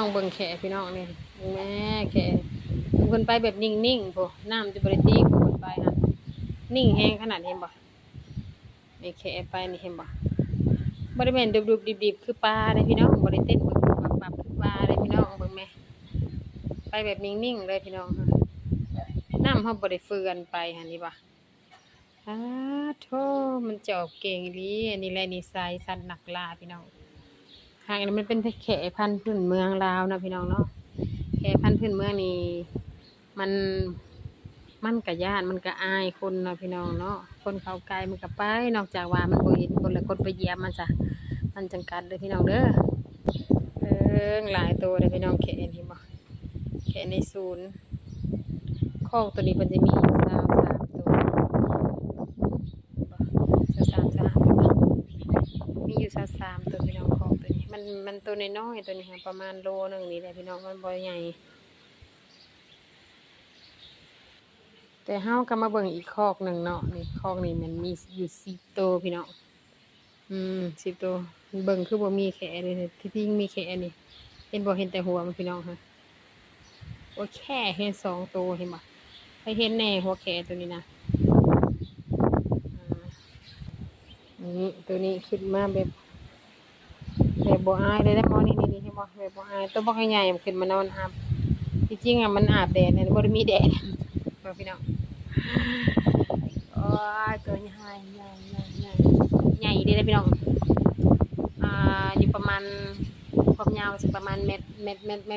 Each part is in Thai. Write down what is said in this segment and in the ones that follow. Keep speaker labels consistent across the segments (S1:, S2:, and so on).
S1: องเบิ่งแขพี่น้องนี่แม่แขเพิ่นไปแบบนิ่งๆพุน้ำจะบ่ได้ตีเพิ่นไปฮะนิ่งแฮงขนาดเห็นบ่นี่แขไปนี่เห็นบ่บ่ได้แม่นดุบๆดิบๆคือปลาเด้พี่น้องบ่ได้เต้นบึกบับๆคือปลาเด้พี่น้องเบิ่งแม่ไปแบบนิ่งๆเลยพี่น้องค่ะน้ำเฮาบ่ได้เฟื่อนไปหั่นนี่บ่อ้าโธ่มันจะออกเก่งอีหลีอันนี้แหละนิสัยสัตว์นักล่าพี่น้องหางอันนี้มันเป็นแขพันธุ์พื้นเมืองลาวนะพี่น้องเนาะแขพันธุ์พื้นเมืองนี่มันมันก็ย้านมันก็อายคนเนาะพี่น้องเนาะคนเขาไกลมันก็ไปนอกจากว่ามันบ่เห็นคนแล้วคนไปเหยียบมันจ้ะมันจังกัดเด้อพี่น้องเด้อหลายตัวเลยพี่น้องแขนี่บ่แขในศูนย์คอกตัวนี้เพิ่นจะมีอยู่23ตัวมีอยู่23ตัวพี่น้องคอกตัวนี้มันตัวน้อยๆตัวนี้ค่ะประมาณโลนึงนี่แหละพี่น้องมันบ่ใหญ่แต่เฮาก็มาเบิ่งอีกคอกหนึ่งเนาะนี่คอกนี้มันมีอยู่10ตัวพี่น้อง10ตัวเบิ่งคือบ่มีแขนนี่ที่จริงมีแขนนี่เห็นบ่เห็นแต่หัวมันพี่น้องค่ะโอ้แค่เห็น2ตัวเห็นบ่ไปเห็นแน่หัวแขนตัวนี้นะนี่ตัวนี้ขึ้นมาแบบบ่อายเลยนะหมอนี่เห็นบ่แบบบ่อายตัวบ่ใหญ่มันขึ้นมานอนอาบที่จริงอ่ะมันอาบแดดเนี่ยบ่ได้มีแดดบ่พี่น้องโอ้ยตัวใหญ่ใหญ่ดีเลยพี่น้องอยู่ประมาณความยาวสิประมาณเม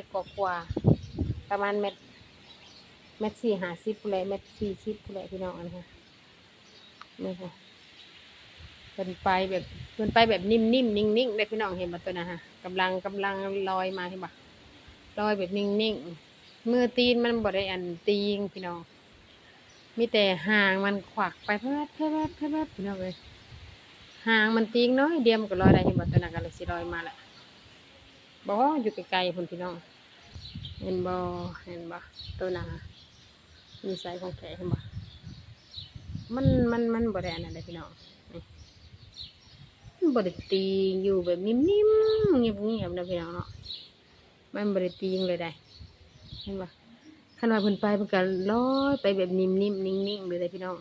S1: ตรกว่าประมาณเมตร40พุ่นแหละเมตร40พุ่นแหละพี่น้องอันค่ะนี่ค่ะเพิ่นไปแบบนิ่มๆนิ่งๆเลยพี่น้องเห็นบ่ตัวนั้นค่ะกำลังลอยมาเห็นบ่ลอยแบบนิ่งๆมือตีนมันบ่ได้อันตีงพี่น้องมีแต่หางมันขวักไปเพิ่ดพี่น้องเอ้ยหางมันตีงน้อยเดียวมันก็ลอยได้เห็นบ่ตัวนั้นก็เลยสิลอยมาแหละบ่อยู่ไกลๆพุ่นพี่น้องเห็นบ่ตัวนั้นมีสายของแขเห็นบ่มันบ่ได้อันนั้นเลยพี่น้องนี่มันบ่ได้ตีอยู่แบบนิ่มๆเงียบๆนะพี่น้องเนาะมันบ่ได้ตีเลยได้เห็นบ่คันว่าเพิ่นไปเพิ่นก็ลอยไปแบบนิ่มๆนิ่งๆเลยได้พี่น้อง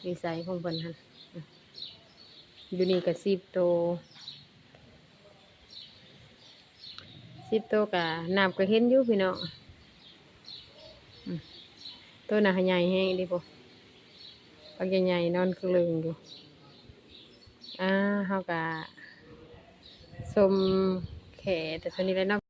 S1: นิสัยของเพิ่นหั่นอยู่นี่ก็10ตัวก็น้ำก็เห็นอยู่พี่น้องตัวน่ะใหญ่แฮงดิบ่ปักใหญ่ๆนอนกระเลิงอยู่เฮาก็ชมแขแต่ตัวนี้แหละเนาะ